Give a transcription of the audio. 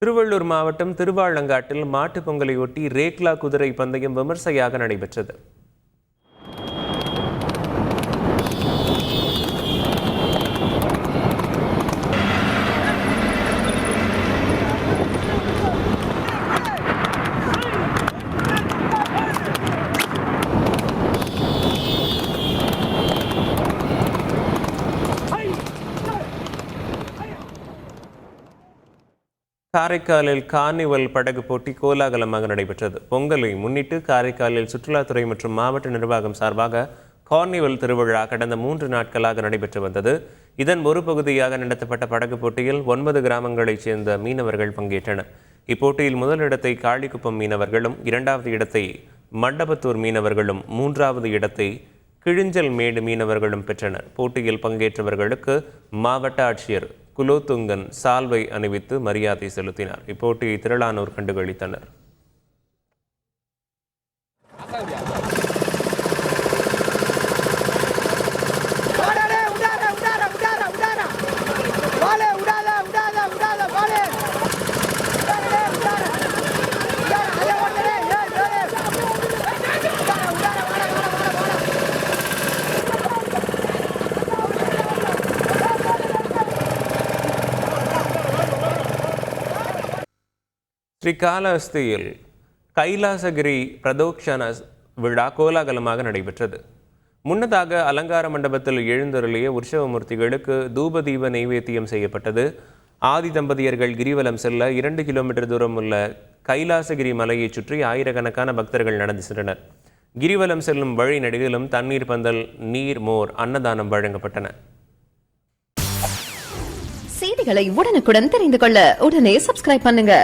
திருவள்ளூர் மாவட்டம் திருவாலங்காட்டில் மாட்டுப் பொங்கலையொட்டி ரேக்லா குதிரை பந்தயம் விமர்சையாக நடைபெற்றது. காரைக்காலில் கார்னிவல் படகு போட்டி கோலாகலமாக நடைபெற்றது. பொங்கலை முன்னிட்டு காரைக்காலில் சுற்றுலாத்துறை மற்றும் மாவட்ட நிர்வாகம் சார்பாக கார்னிவல் திருவிழா கடந்த 3 நாட்களாக நடைபெற்று வந்தது. இதன் ஒரு பகுதியாக நடத்தப்பட்ட படகு போட்டியில் 9 கிராமங்களைச் சேர்ந்த மீனவர்கள் பங்கேற்றனர். இப்போட்டியில் முதலிடத்தை காளிக்குப்பம் மீனவர்களும், 2வது இடத்தை மண்டபத்தூர் மீனவர்களும், 3வது இடத்தை கிழிஞ்சல் மேடு மீனவர்களும் பெற்றனர். போட்டியில் பங்கேற்றவர்களுக்கு மாவட்ட ஆட்சியர் குலோத்துங்கன் சால்வை அணிவித்து மரியாதை செலுத்தினார். இப்போட்டியை திரளானோர் கண்டுகளித்தனர். ஸ்ரீகாளஹஸ்தியில் கைலாசகிரி பிரதோக்ஷண விழா கோலாகலமாக நடைபெற்றது. முன்னதாக அலங்கார மண்டபத்தில் எழுந்தருளிய உற்சவமூர்த்திகளுக்கு தூபதீப நைவேத்தியம் செய்யப்பட்டது. ஆதி தம்பதியர்கள் கிரிவலம் செல்ல 2 கிலோமீட்டர் தூரம் உள்ள கைலாசகிரி மலையை சுற்றி ஆயிரக்கணக்கான பக்தர்கள் நடந்து சென்றனர். கிரிவலம் செல்லும் வழி நெடுகிலும் தண்ணீர் பந்தல், நீர், மோர், அன்னதானம் வழங்கப்பட்டன. செய்திகளை உடனுக்குடன் தெரிந்து கொள்ள உடனே சப்ஸ்கிரைப் பண்ணுங்க.